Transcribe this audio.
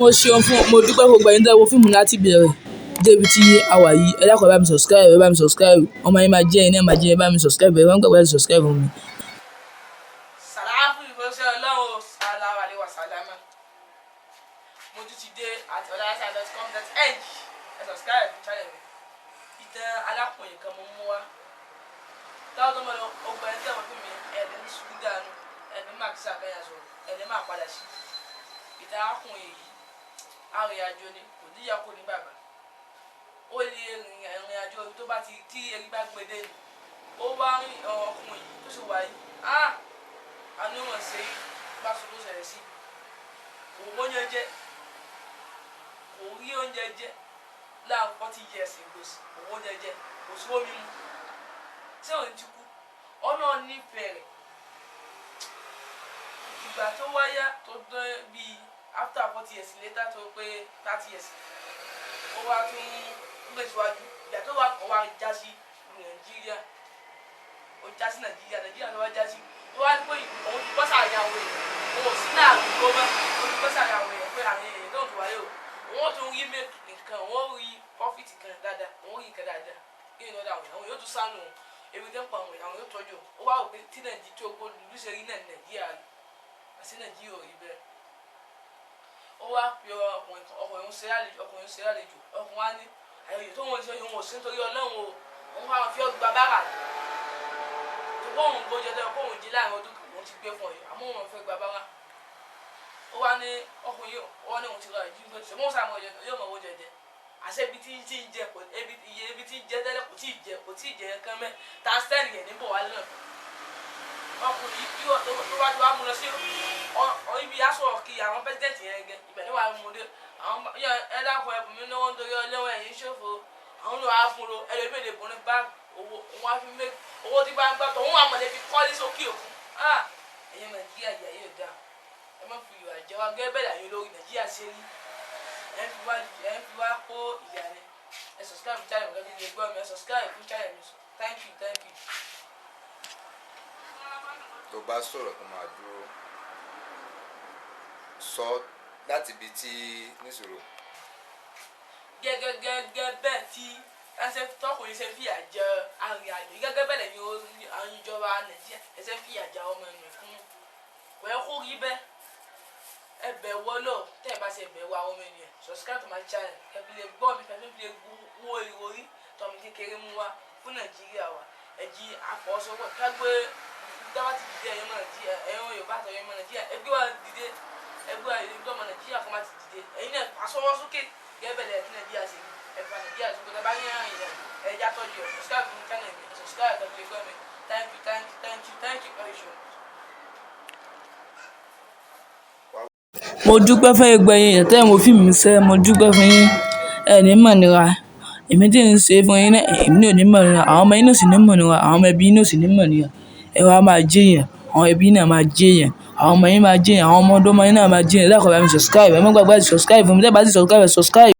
Mo ṣeun fún mo dúpẹ́ fún gbogbo ẹ̀yin tí ẹ wo fíìmù láti ìbẹ̀rẹ̀ dé ibi tí a wà yìí. Ẹ dákun ẹ bá mi subscribe, ẹ bá mi subscribe. Ọmọ yín máa jẹ́ ẹ̀yin náà máa jẹ́ ẹ bá mi subscribe. Ẹ bá mi gbàgbé láti subscribe fún mi. Sàlámù ìfọ̀sẹ̀ ọlọ́run sàlámù àlewà sàlámà. Mo tún ti dé àti ọ̀dàlásà.com.ng. Ẹ subscribe fún channel mi. Ìtàn alákùnrin kan mo mú wá. Táwọn tó mọ̀ lọ ọgbà ẹni tẹ̀wọ̀n fún mi ẹ̀ẹ́dì ní sùúrù dànù ẹ̀ẹ́dì máa kí sàkáyà sọ̀rọ̀ ẹ̀ẹ́dì máa padà sí. Ìtàn alákùnrin yìí arìnrìnàjò ni kò níyà kò ní bàbá. Ó lè rìnrìn àjò tó bá ti tí erí bá gbé dé. Ó wá rí ọkùnrin yìí tó sì wáyé. Àánú wọn ṣe bá sọ ló ṣẹlẹ̀ sí. Kò wọ́nyẹ jẹ, kò rí oúnjẹ jẹ láàrín 40 years ago. Kò wọ́nyẹ jẹ, kò sí omi mu. Ṣé òun ti kú? Ọ̀nà nífẹ̀ẹ́ rẹ̀. Ìgbà tó wáyá tó dán bíi after 40 years later tó pé 30 years. Ó wá tún gbé síwájú. Ìgbà tó wá kọ̀ wá já sí Nàìjíríà. Ó já sí Nàìjíríà ló wá já sí. Ó wá ní pé òun ti bọ́ sàyàwó ẹ̀. Òun ò sí náà àgùkọ mọ́. Òun ti bọ́ sàyàwó ẹ̀ pé àwọn èèyàn náà tó wáyé o. Òun tún rí make nǹkan, òun rí profit kan dáadáa, òun rí nǹkan dáadáa. Kí ni ọ̀dà àwọn yóò tún sánú ebi tẹ́ ń pa àwọn yóò tọ́jú. Ó wá wò pé tí Nàìjíríà tó gbó lùsẹ̀ rí náà Nàìjíríà rí. Àti Nàìjíríà ò rí bẹ́ẹ̀. Ó wá pe ọkùnrin ṣe àlejò. Ọkùnrin wá ní àyẹ̀yẹ̀ tó wọ́n ṣe òun ò sí nítorí Ọlọ́run o. Òun wá fi ọgbà bára. Tó bọ́ òun gbójẹ́ tẹ́lẹ̀ kó òun jí láàrin ọdún kan òun ti gbé fún ọ̀yọ́. Àmọ́ òun fẹ́ gba bára. Ó wá ní ọkùnrin yìí ó wá ní òun ti lọ ìdí nígbà tí òun sàmọ̀ yóò mọ̀ owó jẹjẹ. Àṣẹ ibi tí ń jẹ ibi tí ń jẹ tẹ́lẹ̀ kò tí ì jẹ kán mẹ́. Tàǹsítẹ́ẹ̀nì yẹn níbọ̀ wá lọ́nà. Ọkùnrin yìí tó wá ju wá mú lọ sí ibi aṣọ kí àwọn pẹ́sidẹ̀ntì yẹn gẹ ibẹ̀ ni wàá mú dé. Àwọn ẹ dákun ẹ̀bùn mi náà wọ́n torí ọlẹ́wọ̀n ẹ̀yìn ṣòfò. Àwọn ló wá fún lo ẹlòmíì bọ̀ ní báńkì owó wọn á fi mé owó tí bá ń gbà tó wọn àmọ̀ lè fi kọ́lé sókè òkun. Ẹ̀yin Nàìjíríà yà yóò dáa. Ẹ má fi ìwà jẹ wá gẹ́gẹ́ bẹ́ẹ̀ láyé lórí Nàìjíríà ṣe rí. Ẹ ń fi wá kó ìyá rẹ̀. Ẹ subscribe fún channel mi lè gbọ́ mi. Ẹ subscribe fún channel mi. Thank you. Tó bá sọ̀rọ̀ tó máa dúró sọ láti ibi tí níṣòro. Gẹ́gẹ́ bẹ́ẹ̀ tí tọkùnrin ṣe fìyà jẹ arìnrìnàjò gẹ́gẹ́ bẹ́ẹ̀ lẹ́yìn àwọn ìjọba Nàìjíríà ẹsẹ̀ fìyà jẹ ọmọ ẹ̀mí fún wẹ́ kó rí bẹ́ẹ̀ ẹbẹ̀ wọ́lọ̀ tẹ́ ẹ bá ṣe ẹbẹ̀ wọ àwọn ọmọ ènìyàn subscribe to my channel kẹ́bí lè gbọ́ mi fẹ́ẹ́ fi lè wo ìròyìn tọ́mi kékeré mú wá fún Nàìjíríà wa ẹ̀jí àfọwọ́sowọ́pọ̀ kágbé dáwà ti dìde ẹ̀yọ́ Nàìjíríà ẹ̀yọ́ Yorùbá àtọ̀yọ́ Nàìjíríà ẹgbẹ́ wa dìde ẹgbẹ́ wa ìlú ọmọ Nàìjíríà kọ́ máa ti dìde ẹ̀yin náà asọwọ́sókè gẹ́gẹ́ bẹ́ẹ̀ lẹ́yìn Nàìjíríà ṣe ẹ̀fà Nàìjíríà ṣe kó tẹ́ bá yẹn àyìn ẹ̀já tọ́jú ẹ̀ subscribe fún channel mi subscribe to the government. Thank you very much. Mo dúpẹ́ fún gbogbo ẹ̀yin èèyàn tẹ́ ẹ wo fíìmù mi sẹ́ mo dúpẹ́ fún yín. Ẹ ní mọ̀ nira. Èmi tí ń ṣe fún yín náà èmi náà ò ní mọ̀ nira. Àwọn ọmọ yín náà sì ní mọ̀ nira. Àwọn ọmọ ẹbí yín náà sì ní mọ̀ nira. Ẹ wá máa jẹ́ èèyàn. Àwọn ẹbí náà máa jẹ́ èèyàn. Àwọn ọmọ yín máa jẹ́ èèyàn. Àwọn ọmọ ọdún ọmọ yín náà máa jẹ́ èèyàn. Ẹ dákun ẹ bá mi subscribe. Ẹ má gbàgbé láti subscribe fún mi. Tẹ́ ẹ bá ti subscribe.